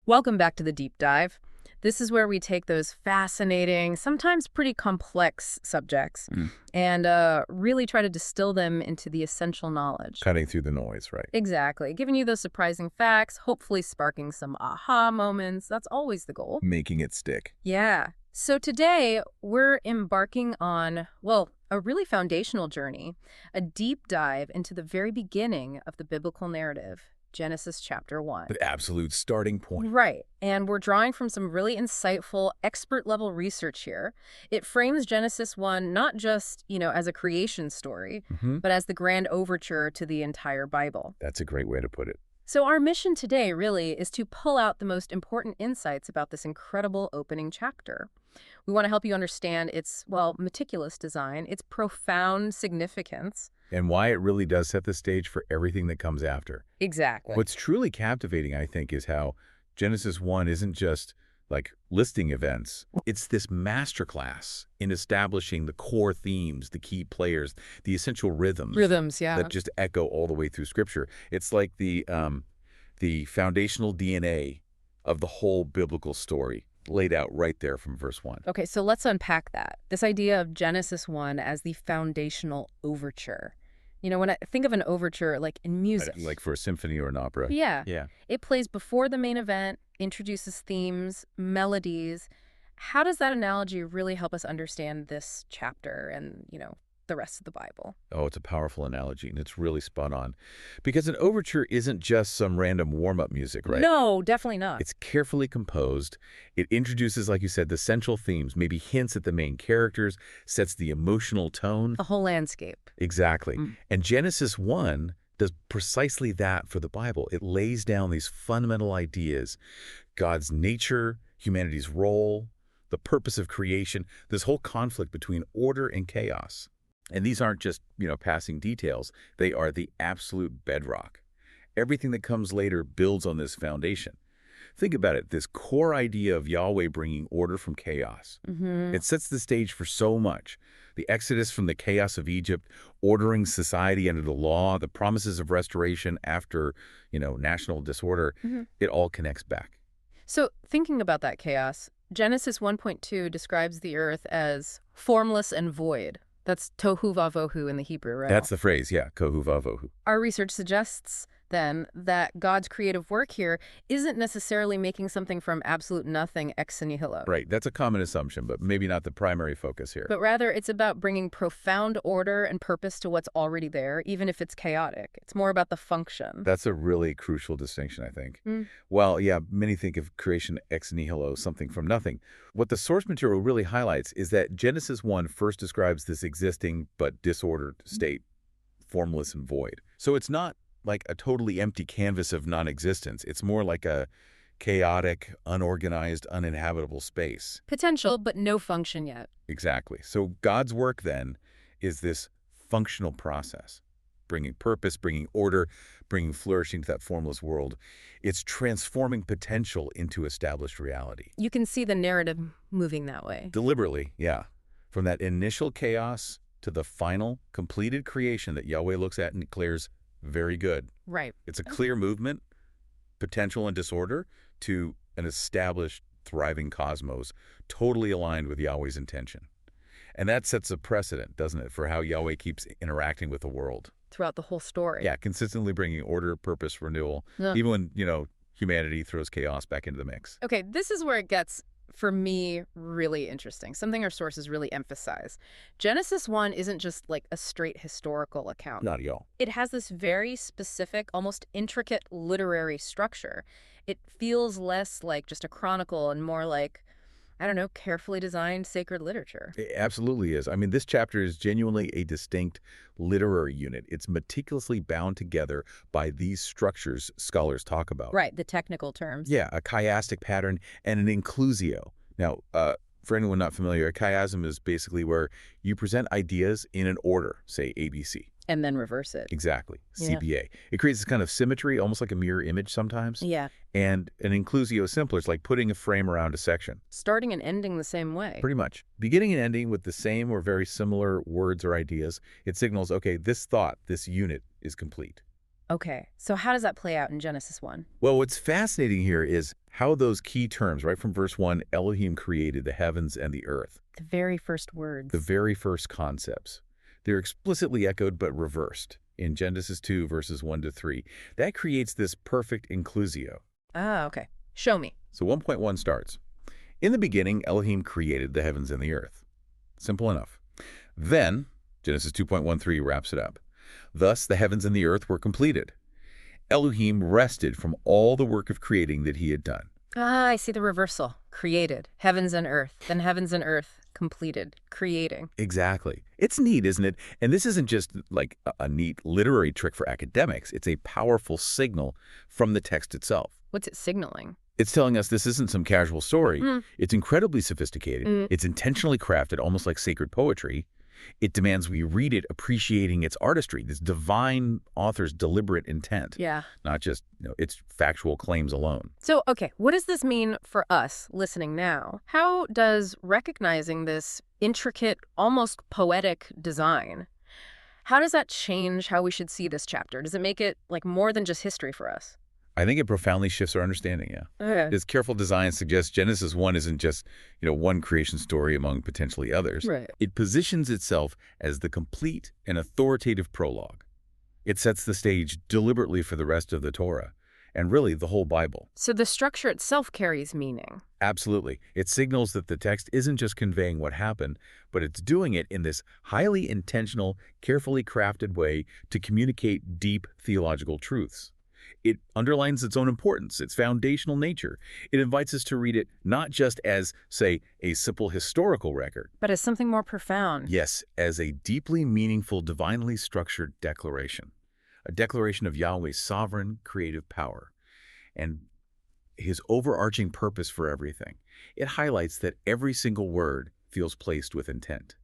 Welcome back to the deep dive. This is where we take those fascinating, sometimes pretty complex subjects Mm. and really try to distill them into the essential knowledge. Cutting through the noise, right? Exactly. Giving you those surprising facts, hopefully sparking some aha moments. That's always the goal. Making it stick. Yeah. So today we're embarking on, well, a really foundational journey, a deep dive into the very beginning of the biblical narrative, Genesis chapter 1. The absolute starting point. Right. And we're drawing from some really insightful, expert-level research here. It frames Genesis 1 not just, as a creation story, but as the grand overture to the entire Bible. That's a great way to put it. So our mission today really is to pull out the most important insights about this incredible opening chapter. We want to help you understand its, meticulous design, its profound significance. And why it really does set the stage for everything that comes after. Exactly. What's truly captivating, I think, is how Genesis 1 isn't just like listing events. It's this masterclass in establishing the core themes, the key players, the essential rhythms. Rhythms, yeah. That just echo all the way through Scripture. It's like the foundational DNA of the whole biblical story laid out right there from verse 1. Okay, so let's unpack that. This idea of Genesis 1 as the foundational overture. When I think of an overture, like in music. Like for a symphony or an opera. Yeah. Yeah. It plays before the main event, introduces themes, melodies. How does that analogy really help us understand this chapter and, the rest of the Bible? Oh, it's a powerful analogy, and it's really spot on. Because an overture isn't just some random warm-up music, right? No, definitely not. It's carefully composed. It introduces, like you said, the central themes, maybe hints at the main characters, sets the emotional tone. The whole landscape. Exactly. And Genesis 1 does precisely that for the Bible. It lays down these fundamental ideas, God's nature, humanity's role, the purpose of creation, this whole conflict between order and chaos. And these aren't just, passing details. They are the absolute bedrock. Everything that comes later builds on this foundation. Think about it, this core idea of Yahweh bringing order from chaos. It sets the stage for so much. The exodus from the chaos of Egypt, ordering society under the law, the promises of restoration after, national disorder, it all connects back. So thinking about that chaos, Genesis 1.2 describes the earth as formless and void. That's tohu vavohu in the Hebrew, right? That's the phrase, yeah, kohu vavohu. Our research suggests, then, that God's creative work here isn't necessarily making something from absolute nothing ex nihilo. Right, that's a common assumption, but maybe not the primary focus here. But rather, it's about bringing profound order and purpose to what's already there, even if it's chaotic. It's more about the function. That's a really crucial distinction, I think. Well, yeah, many think of creation ex nihilo, something from nothing. What the source material really highlights is that Genesis 1 first describes this existing but disordered state, formless and void. So it's not like a totally empty canvas of non-existence. It's more like a chaotic, unorganized, uninhabitable space. Potential, but no function yet. Exactly. So God's work then is this functional process, bringing purpose, bringing order, bringing flourishing to that formless world. It's transforming potential into established reality. You can see the narrative moving that way. Deliberately, yeah. From that initial chaos to the final, completed creation that Yahweh looks at and declares very good. Right. It's a clear movement, potential and disorder, to an established, thriving cosmos, totally aligned with Yahweh's intention. And that sets a precedent, doesn't it, for how Yahweh keeps interacting with the world. Throughout the whole story. Yeah, consistently bringing order, purpose, renewal, even when, humanity throws chaos back into the mix. Okay, this is where it gets, for me, really interesting. Something our sources really emphasize. Genesis 1 isn't just like a straight historical account. Not at all. It has this very specific, almost intricate literary structure. It feels less like just a chronicle and more like, carefully designed sacred literature. It absolutely is. I mean, this chapter is genuinely a distinct literary unit. It's meticulously bound together by these structures scholars talk about. Right, the technical terms. Yeah, a chiastic pattern and an inclusio. Now, for anyone not familiar, a chiasm is basically where you present ideas in an order, say ABC. And then reverse it. Exactly, Yeah. CBA. It creates this kind of symmetry, almost like a mirror image sometimes. Yeah. And an inclusio is simpler. It's like putting a frame around a section. Starting and ending the same way. Pretty much. Beginning and ending with the same or very similar words or ideas, it signals, okay, this thought, this unit is complete. Okay, so how does that play out in Genesis 1? Well, what's fascinating here is How those key terms, right from verse 1, Elohim created the heavens and the earth, The very first words. the very first concepts. They're explicitly echoed but reversed in Genesis 2, verses 1 to 3. That creates this perfect inclusio. Ah, okay. Show me. So 1.1 starts, in the beginning, Elohim created the heavens and the earth. Simple enough. Then, Genesis 2.13 wraps it up. Thus, the heavens and the earth were completed. Elohim rested from all the work of creating that he had done. Ah, I see the reversal. Created. Heavens and earth. Then heavens and earth. Completed. Creating. Exactly. It's neat, isn't it? And this isn't just like a neat literary trick for academics. It's a powerful signal from the text itself. What's it signaling? It's telling us this isn't some casual story. It's incredibly sophisticated. It's intentionally crafted, almost like sacred poetry. It demands we read it appreciating its artistry, this divine author's deliberate intent. Yeah. Not just, its factual claims alone. So, okay, what does this mean for us listening now? How does recognizing this intricate, almost poetic design, how does that change how we should see this chapter? Does it make it like more than just history for us? I think it profoundly shifts our understanding, yeah. Okay. This careful design suggests Genesis 1 isn't just, one creation story among potentially others. Right. It positions itself as the complete and authoritative prologue. It sets the stage deliberately for the rest of the Torah, and really the whole Bible. So the structure itself carries meaning. Absolutely. It signals that the text isn't just conveying what happened, but it's doing it in this highly intentional, carefully crafted way to communicate deep theological truths. It underlines its own importance, its foundational nature. It invites us to read it not just as, say, a simple historical record. But as something more profound. Yes, as a deeply meaningful, divinely structured declaration. A declaration of Yahweh's sovereign, creative power and his overarching purpose for everything. It highlights that every single word feels placed with intent.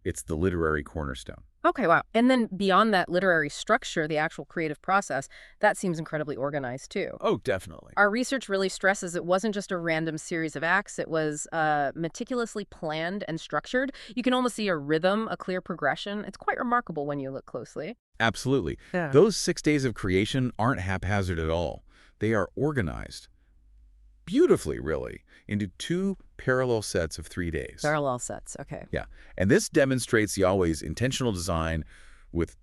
It's the literary cornerstone. Okay, wow. And then beyond that literary structure, the actual creative process, that seems incredibly organized too. Oh, definitely. Our research really stresses it wasn't just a random series of acts. It was meticulously planned and structured. You can almost see a rhythm, a clear progression. It's quite remarkable when you look closely. Absolutely. Yeah. Those 6 days of creation aren't haphazard at all. They are organized beautifully, really, into 2 parallel sets of 3 days. Parallel sets, okay. Yeah. And this demonstrates Yahweh's intentional design with,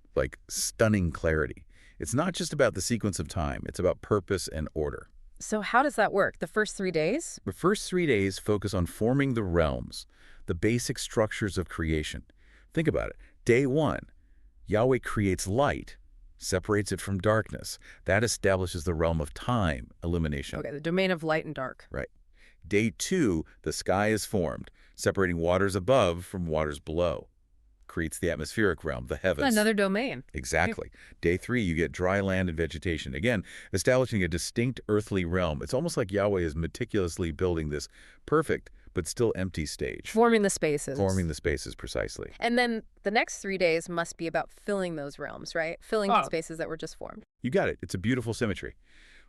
stunning clarity. It's not just about the sequence of time. It's about purpose and order. So how does that work? The first 3 days? The first 3 days focus on forming the realms, the basic structures of creation. Think about it. Day 1, Yahweh creates light, separates it from darkness. That establishes the realm of time, illumination. Okay, the domain of light and dark. Right. Day 2, the sky is formed, separating waters above from waters below. Creates the atmospheric realm, the heavens. Another domain. Exactly. Day 3, you get dry land and vegetation. Again, establishing a distinct earthly realm. It's almost like Yahweh is meticulously building this perfect but still empty stage. Forming the spaces. Forming the spaces, precisely. And then the next 3 days must be about filling those realms, right? Filling the spaces that were just formed. You got it. It's a beautiful symmetry.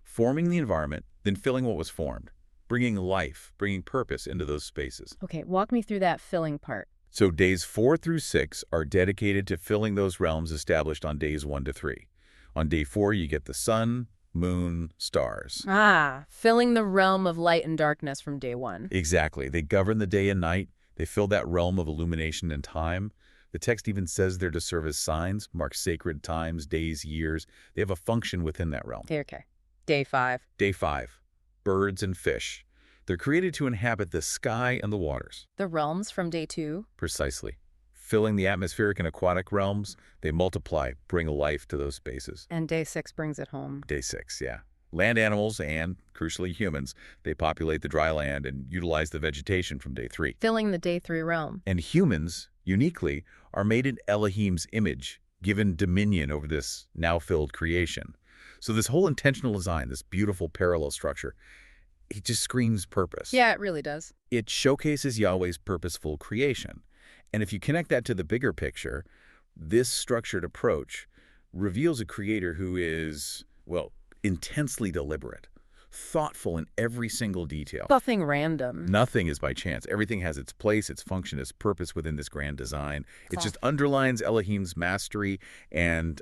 Forming the environment, then filling what was formed. Bringing life, bringing purpose into those spaces. Okay, walk me through that filling part. So days 4 through 6 are dedicated to filling those realms established on days 1 to 3. On day 4, you get the sun, moon, stars. Ah, filling the realm of light and darkness from day 1. Exactly. They govern the day and night. They fill that realm of illumination and time. The text even says they're to serve as signs, mark sacred times, days, years. They have a function within that realm. Okay. Day 5. Day 5, birds and fish. They're created to inhabit the sky and the waters. The realms from day 2. Precisely. Filling the atmospheric and aquatic realms, they multiply, bring life to those spaces. And day 6 brings it home. Day 6, yeah. Land animals and, crucially, humans, they populate the dry land and utilize the vegetation from day 3. Filling the day 3 realm. And humans, uniquely, are made in Elohim's image, given dominion over this now-filled creation. So this whole intentional design, this beautiful parallel structure, it just screams purpose. Yeah, it really does. It showcases Yahweh's purposeful creation. And if you connect that to the bigger picture, this structured approach reveals a creator who is, intensely deliberate, thoughtful in every single detail. Nothing random. Nothing is by chance. Everything has its place, its function, its purpose within this grand design. It just underlines Elohim's mastery and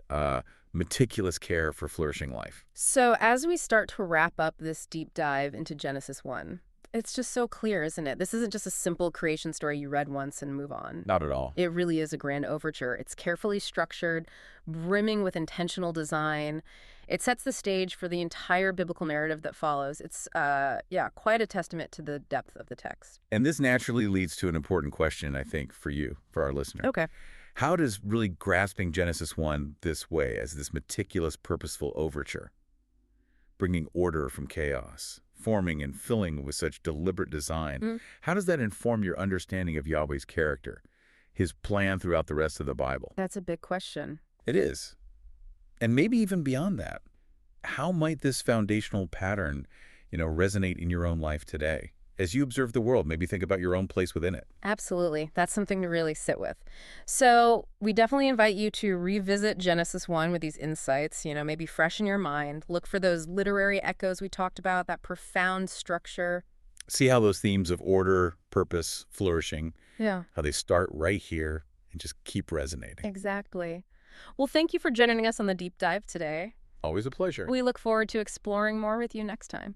meticulous care for flourishing life. So as we start to wrap up this deep dive into Genesis 1, it's just so clear, isn't it? This isn't just a simple creation story you read once and move on. Not at all. It really is a grand overture. It's carefully structured, brimming with intentional design. It sets the stage for the entire biblical narrative that follows. It's, yeah, quite a testament to the depth of the text. And this naturally leads to an important question, I think, for you, for our listener. Okay. How does really grasping Genesis 1 this way, as this meticulous, purposeful overture, bringing order from chaos, forming and filling with such deliberate design, how does that inform your understanding of Yahweh's character, his plan throughout the rest of the Bible? That's a big question. It is. And maybe even beyond that, how might this foundational pattern, resonate in your own life today? As you observe the world, maybe think about your own place within it. Absolutely. That's something to really sit with. So we definitely invite you to revisit Genesis 1 with these insights, maybe fresh in your mind. Look for those literary echoes we talked about, that profound structure. See how those themes of order, purpose, flourishing, Yeah, how they start right here and just keep resonating. exactly. Well, thank you for joining us on the deep dive today. Always a pleasure. We look forward to exploring more with you next time.